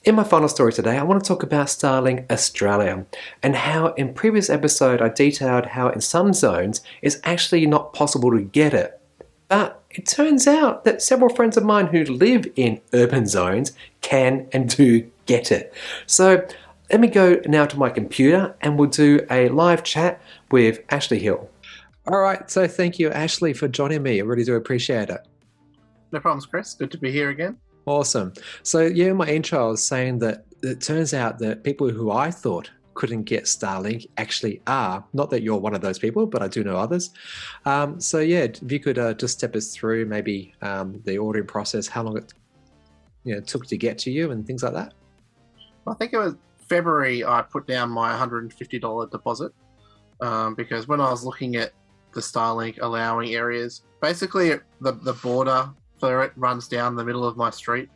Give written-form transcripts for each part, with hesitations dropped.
In my final story today, I want to talk about Starlink Australia and how in previous episode I detailed how in some zones it's actually not possible to get it. But it turns out that several friends of mine who live in urban zones can and do get it. So let me go now to my computer and we'll do a live chat with Ashley Hill. All right, so thank you, Ashley, for joining me. I really do appreciate it. No problems, Chris. Good to be here again. Awesome. So yeah, in my intro I was saying that it turns out that people who I thought couldn't get Starlink actually are. Not that you're one of those people, but I do know others. So yeah, if you could just step us through maybe the ordering process, how long it took to get to you and things like that. I think it was February I put down my $150 deposit because when I was looking at the Starlink allowing areas, basically the border for it runs down the middle of my street.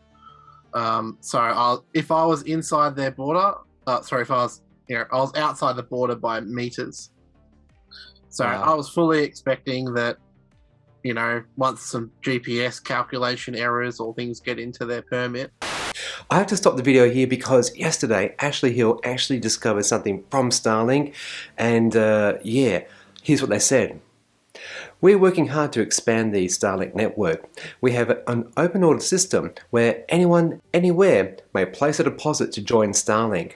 So if I was inside their border, if I was outside the border by meters. So Wow. I was fully expecting that, once some GPS calculation errors or things get into their permit. I have to stop the video here because yesterday Ashley Hill actually discovered something from Starlink, and here's what they said. We're working hard to expand the Starlink network. We have an open order system where anyone, anywhere, may place a deposit to join Starlink.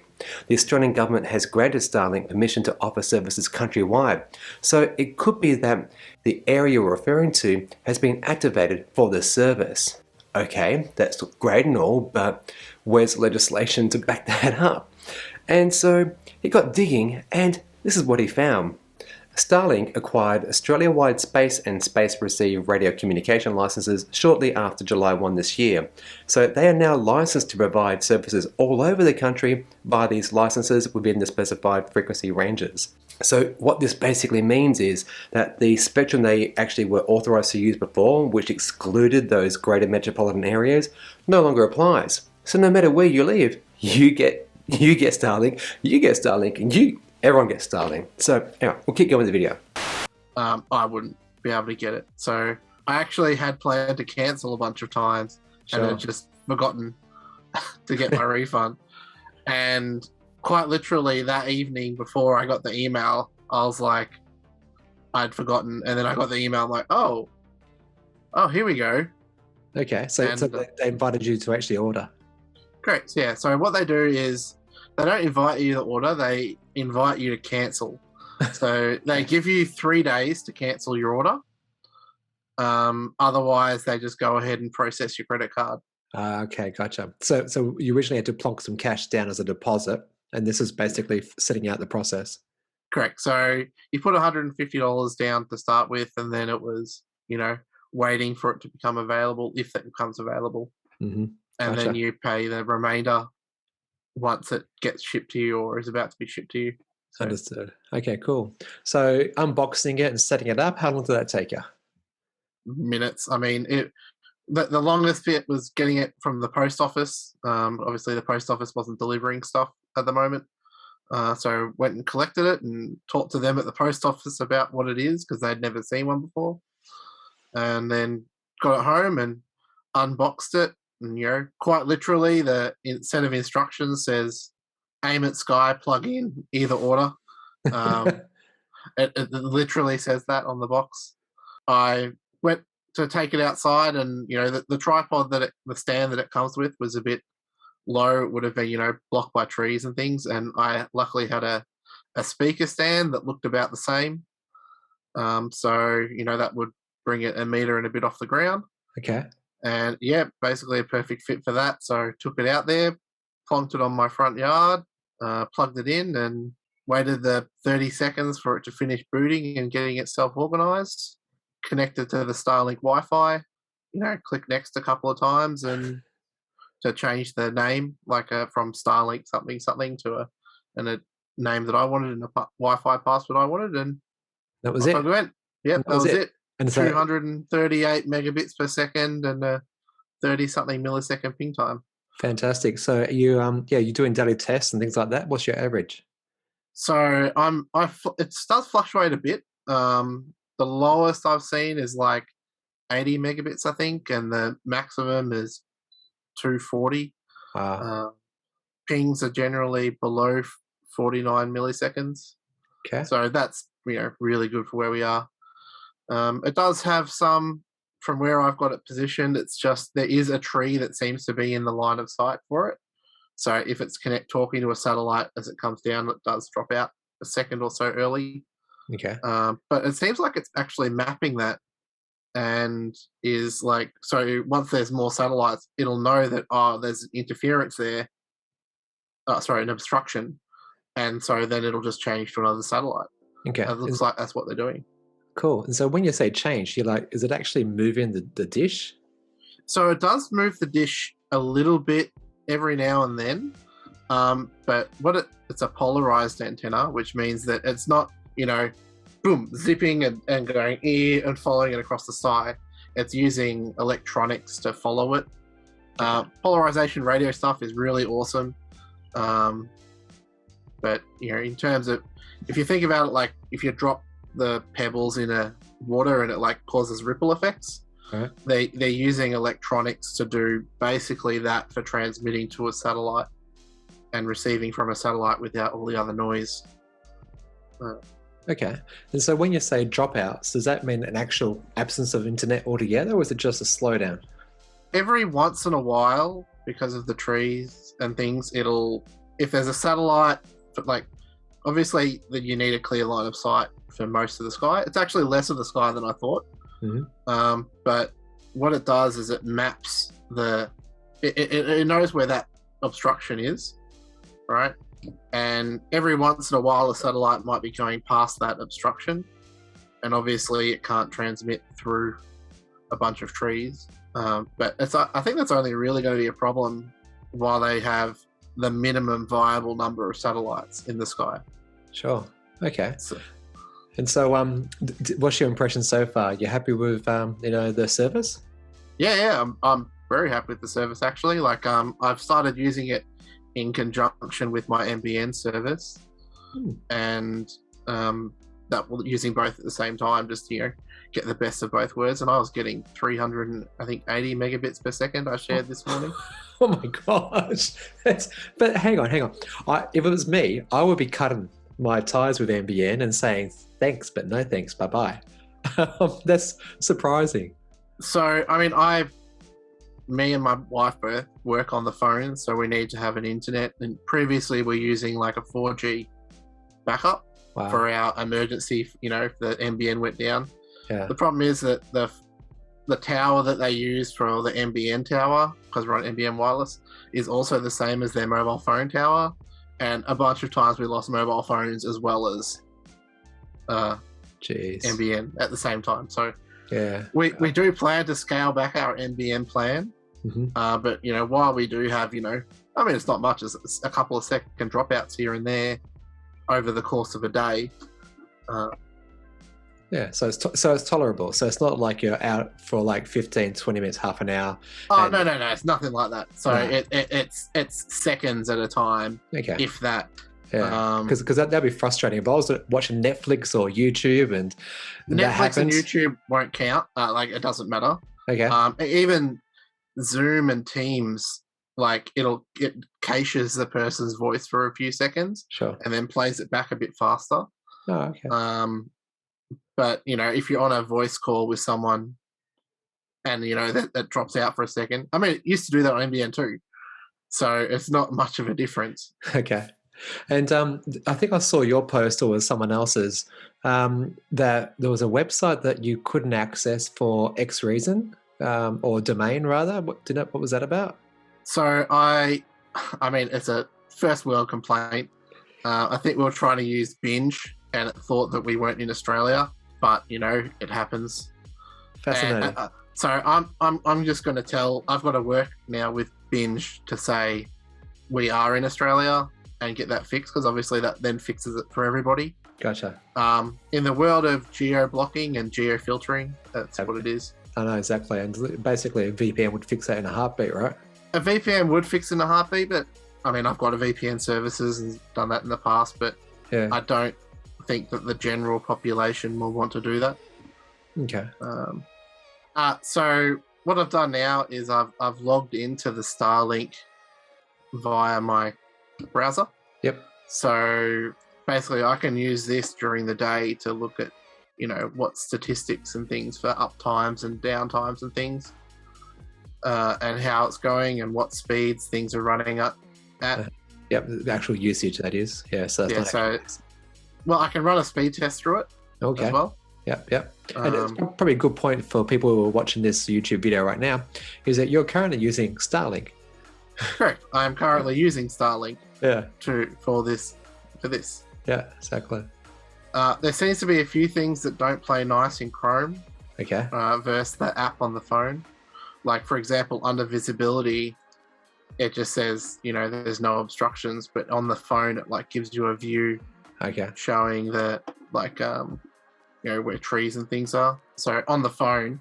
The Australian government has granted Starlink permission to offer services countrywide, so it could be that the area you're referring to has been activated for this service. Okay, that's great and all, but where's legislation to back that up? And so he got digging, and this is what he found. Starlink acquired Australia-wide space and space-receive radio communication licenses shortly after July 1 this year. So they are now licensed to provide services all over the country via these licenses within the specified frequency ranges. So what this basically means is that the spectrum they actually were authorized to use before, which excluded those greater metropolitan areas, no longer applies. So no matter where you live, you get Starlink, and everyone gets Starlink. So anyway, we'll keep going with the video. I wouldn't be able to get it. So I actually had planned to cancel a bunch of times and had just forgotten to get my refund. And quite literally that evening before I got the email, I was like, I'd forgotten. And then I got the email, I'm like, oh, here we go. Okay, so they invited you to actually order. Correct, yeah. So what they do is they don't invite you to order, they invite you to cancel. So they give you 3 days to cancel your order. Otherwise, they just go ahead and process your credit card. Okay, gotcha. So you originally had to plonk some cash down as a deposit, and this is basically setting out the process. Correct. So you put $150 down to start with, and then it was, waiting for it to become available if it becomes available. Mm-hmm. And Gotcha. then you pay the remainder once it gets shipped to you or is about to be shipped to you. So, understood. Okay, cool. So unboxing it and setting it up, how long did that take you? minutes. I mean, the longest bit was getting it from the post office. Obviously, the post office wasn't delivering stuff at the moment. So went and collected it and talked to them at the post office about what it is because they'd never seen one before. And then got it home and unboxed it. And, quite literally, the set of instructions says, aim at sky, plug in, either order. It literally says that on the box. I went to take it outside and, the tripod the stand that it comes with was a bit low. It would have been, blocked by trees and things. And I luckily had a speaker stand that looked about the same. So, that would bring it a meter and a bit off the ground. Okay. And yeah, basically a perfect fit for that. So took it out there, plonked it on my front yard, plugged it in and waited the 30 seconds for it to finish booting and getting itself organized, connected to the Starlink Wi-Fi, click next a couple of times and to change the name, like from Starlink something to a name that I wanted and a Wi-Fi password I wanted, and that was off it. I went. Yep, that was it. And 238 megabits per second and a 30-something millisecond ping time. Fantastic. So you're doing daily tests and things like that. What's your average? So it does fluctuate a bit. The lowest I've seen is like 80 megabits, I think, and the maximum is 240. pings are generally below 49 milliseconds. Okay. So that's really good for where we are. It does have some, from where I've got it positioned, it's just there is a tree that seems to be in the line of sight for it. So if it's talking to a satellite as it comes down, it does drop out a second or so early. Okay. But it seems like it's actually mapping that, and is like, so once there's more satellites, it'll know that there's interference there. Sorry, an obstruction, and so then it'll just change to another satellite. Okay. It looks like that's what they're doing. Cool. And so when you say change, you're like, is it actually moving the dish? So it does move the dish a little bit every now and then, but it's a polarized antenna, which means that it's not, boom, zipping and going and following it across the sky. It's using electronics to follow it. Polarization radio stuff is really awesome. But in terms of, if you think about it, like if you drop the pebbles in a water and it like causes ripple effects, right, they're using electronics to do basically that for transmitting to a satellite and receiving from a satellite without all the other noise. Okay. And so when you say dropouts, does that mean an actual absence of internet altogether, or is it just a slowdown? Every once in a while, because of the trees and things, if there's a satellite, like obviously that you need a clear line of sight for most of the sky. It's actually less of the sky than I thought. Mm-hmm. But what it does is it maps it knows where that obstruction is, right? And every once in a while, a satellite might be going past that obstruction, and obviously it can't transmit through a bunch of trees. But I think that's only really going to be a problem while they have the minimum viable number of satellites in the sky. Sure. Okay. And so, what's your impression so far? You happy with the service? Yeah. I'm very happy with the service actually. Like, I've started using it in conjunction with my NBN service, and using both at the same time, just get the best of both worlds. And I was getting 380 megabits per second. I shared this morning. Oh my gosh! But hang on. If it was me, I would be cutting my ties with NBN and saying thanks, but no thanks. Bye bye. That's surprising. So I mean, me and my wife both work on the phone, so we need to have an internet. And previously, we're using like a 4G backup for our emergency. If the NBN went down. Yeah. The problem is that the tower that they use for the NBN tower, because we're on NBN wireless, is also the same as their mobile phone tower. And a bunch of times we lost mobile phones as well as NBN at the same time. So yeah, we do plan to scale back our NBN plan. Mm-hmm. But while we do have it's not much, it's a couple of second dropouts here and there over the course of a day. Yeah, so it's tolerable. So it's not like you're out for like 15, 20 minutes, half an hour. Oh, no, it's nothing like that. So it's seconds at a time, if that. Yeah, because that'd be frustrating. If I was watching Netflix or YouTube and that happens. Netflix and YouTube won't count. It doesn't matter. Okay. Even Zoom and Teams, like it caches the person's voice for a few seconds. Sure. And then plays it back a bit faster. Oh, okay. But if you're on a voice call with someone and that drops out for a second, I mean, it used to do that on NBN too, so it's not much of a difference. Okay. And I think I saw your post, or was someone else's, that there was a website that you couldn't access for X reason, or domain rather. What was that about? So I mean, it's a first world complaint. I think we were trying to use Binge, and it thought that we weren't in Australia. But it happens. Fascinating. And, so I'm just going to I've got to work now with Binge to say we are in Australia and get that fixed, because obviously that then fixes it for everybody. Gotcha. In the world of geo-blocking and geo-filtering, that's what it is. I know exactly, and basically a VPN would fix that in a heartbeat, right? A VPN would fix in a heartbeat, but I mean, I've got a VPN services and done that in the past, but I don't think that the general population will want to do that. Okay. So what I've done now is I've logged into the Starlink via my browser. Yep. So basically, I can use this during the day to look at, what statistics and things for up times and down times and things, and how it's going and what speeds things are running at. Yep, the actual usage, that is. Yeah, so that's not well, I can run a speed test through it as well. Yep. And it's probably a good point for people who are watching this YouTube video right now, is that you're currently using Starlink. Correct. I am currently using Starlink for this. Yeah, exactly. There seems to be a few things that don't play nice in Chrome. Okay. Versus the app on the phone. Like, for example, under visibility, it just says, there's no obstructions, but on the phone, it gives you a view showing that, where trees and things are. So on the phone,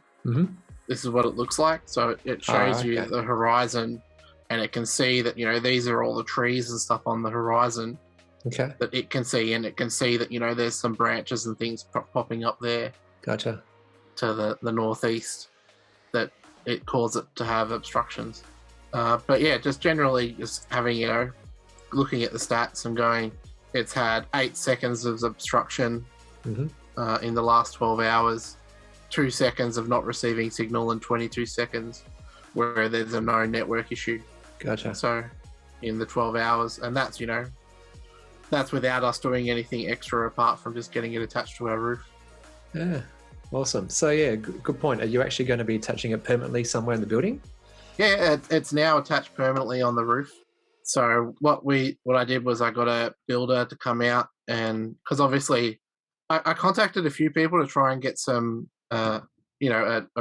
this is what it looks like. So it shows you the horizon, and it can see that, these are all the trees and stuff on the horizon. Okay. That it can see, and it can see that, there's some branches and things popping up there. Gotcha. To the northeast, that it caused it to have obstructions. But yeah, just generally just having, looking at the stats and going, it's had 8 seconds of obstruction in the last 12 hours, 2 seconds of not receiving signal, and 22 seconds where there's a no network issue. Gotcha. So in the 12 hours, and that's, that's without us doing anything extra apart from just getting it attached to our roof. Yeah, awesome. So yeah, good point. Are you actually going to be attaching it permanently somewhere in the building? Yeah, it's now attached permanently on the roof. So what I did was I got a builder to come out, and because obviously I contacted a few people to try and get some, a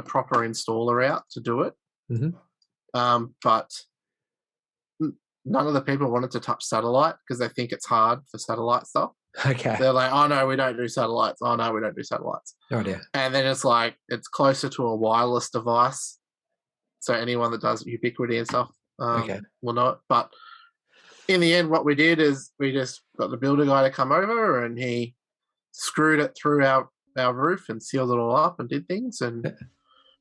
proper installer out to do it. But none of the people wanted to touch satellite because they think it's hard for satellite stuff. Okay. They're like, oh no, we don't do satellites. Oh no, we don't do satellites. Oh dear. And then it's it's closer to a wireless device. So anyone that does Ubiquiti and stuff will know it. But in the end, what we did is we just got the builder guy to come over, and he screwed it through our roof and sealed it all up and did things. And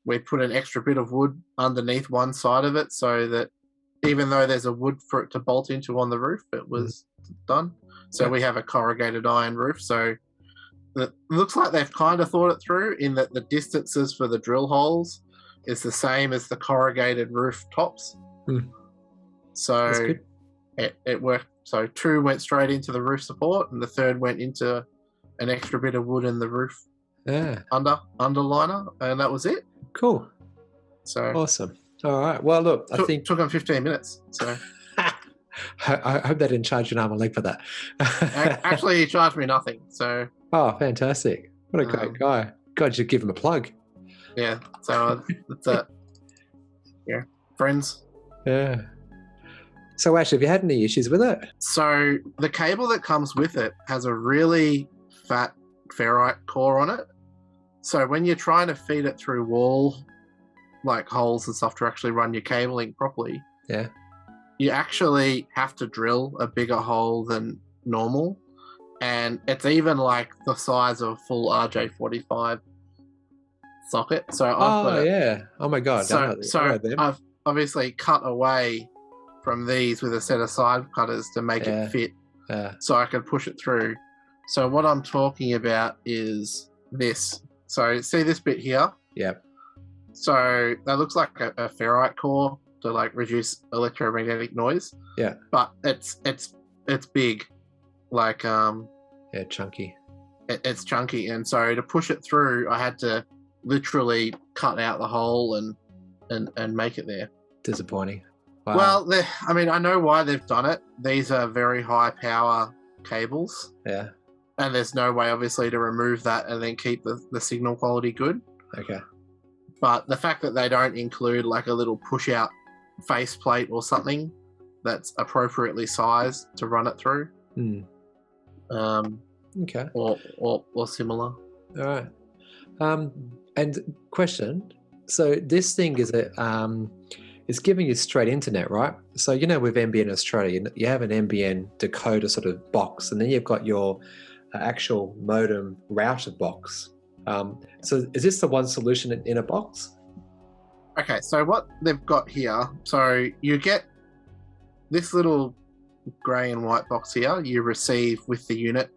we put an extra bit of wood underneath one side of it so that even though there's a wood for it to bolt into on the roof, it was done. So we have a corrugated iron roof. So it looks like they've kind of thought it through in that the distances for the drill holes is the same as the corrugated roof tops. So it worked. So 2 went straight into the roof support, and the 3rd went into an extra bit of wood in the roof underliner, and that was it. Cool. So awesome. All right. Well, look, I think took them 15 minutes. So I hope they didn't charge you an arm and leg for that. Actually, he charged me nothing. So fantastic! What a great guy. God, you give him a plug. Yeah. So that's it. Yeah, friends. Yeah. So actually, have you had any issues with it? So the cable that comes with it has a really fat ferrite core on it. So when you're trying to feed it through wall holes and stuff to actually run your cabling properly, you actually have to drill a bigger hole than normal, and it's even the size of a full RJ45 socket. So oh my god! So I've obviously cut away from these with a set of side cutters to make it fit, so I could push it through. So what I'm talking about is this. So see this bit here? Yep. So that looks like a ferrite core to reduce electromagnetic noise. Yeah. But it's big, chunky. It's chunky, and so to push it through, I had to literally cut out the hole and make it there. Disappointing. Wow. Well, I know why they've done it. These are very high power cables. Yeah. And there's no way, obviously, to remove that and then keep the signal quality good. Okay. But the fact that they don't include a little push-out faceplate or something that's appropriately sized to run it through. Okay. Or similar. All right. And question. So this thing is it's giving you straight internet, right? So with NBN Australia, you have an NBN decoder sort of box, and then you've got your actual modem router box. So is this the one solution in a box? Okay, so what they've got here, so you get this little grey and white box here, you receive with the unit,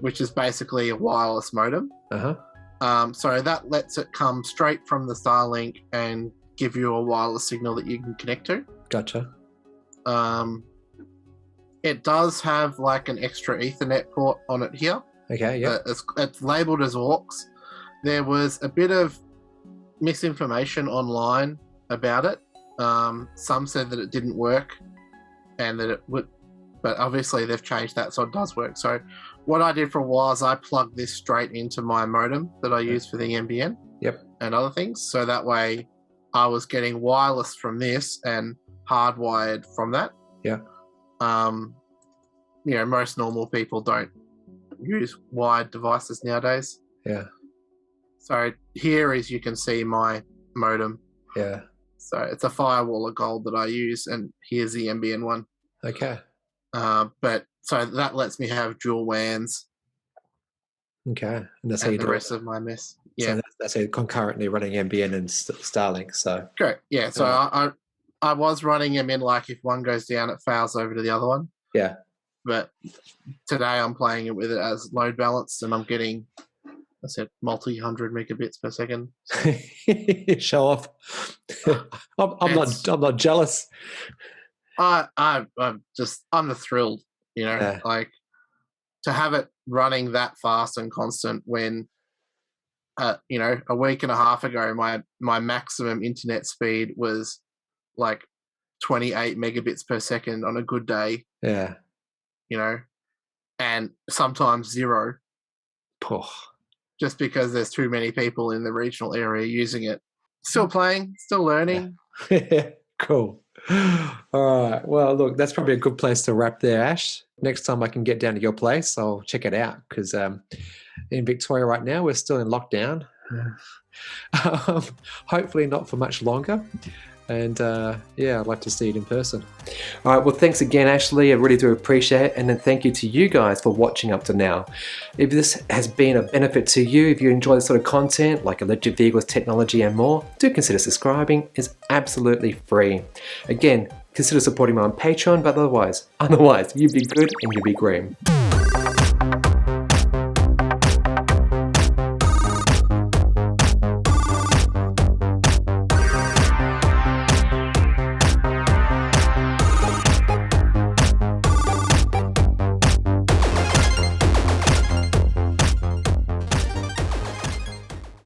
which is basically a wireless modem. So that lets it come straight from the Starlink and give you a wireless signal that you can connect to. Gotcha. It does have like an extra Ethernet port on it here. Okay, yeah. It's labeled as aux. There was a bit of misinformation online about it. Some said that it didn't work and that it would, but obviously they've changed that so it does work. So what I did for a while is I plugged this straight into my modem that I use for the NBN and other things. So that way I was getting wireless from this and hardwired from that. Yeah. Most normal people don't use wired devices nowadays. Yeah. So here, as you can see, my modem. Yeah. So it's a Firewall of Gold that I use, and here's the NBN one. Okay. But so that lets me have dual WANs. Okay. And that's how you the do rest it. of my mess. Yeah. So that's how you're concurrently running NBN and Starlink. So correct. Yeah. So I was running them in like if one goes down, it fails over to the other one. Yeah. But today I'm playing it with it as load balanced, and I'm getting, I said, multi-100 megabits per second. So. Show off. I'm not jealous. I'm the thrilled, like to have it running that fast and constant when, a week and a half ago, my maximum internet speed was like 28 megabits per second on a good day. Yeah. And sometimes 0. Oh. Just because there's too many people in the regional area using it. Still playing, still learning. Yeah. Cool. All right. Well, look, that's probably a good place to wrap there, Ash. Next time I can get down to your place, I'll check it out because in Victoria right now, we're still in lockdown. Hopefully not for much longer. And I'd like to see it in person. All right, well, thanks again, Ashley. I really do appreciate it. And then thank you to you guys for watching up to now. If this has been a benefit to you, if you enjoy this sort of content like electric vehicles, technology and more, do consider subscribing. It's absolutely free. Again, consider supporting me on Patreon, but otherwise, you be good and you be green.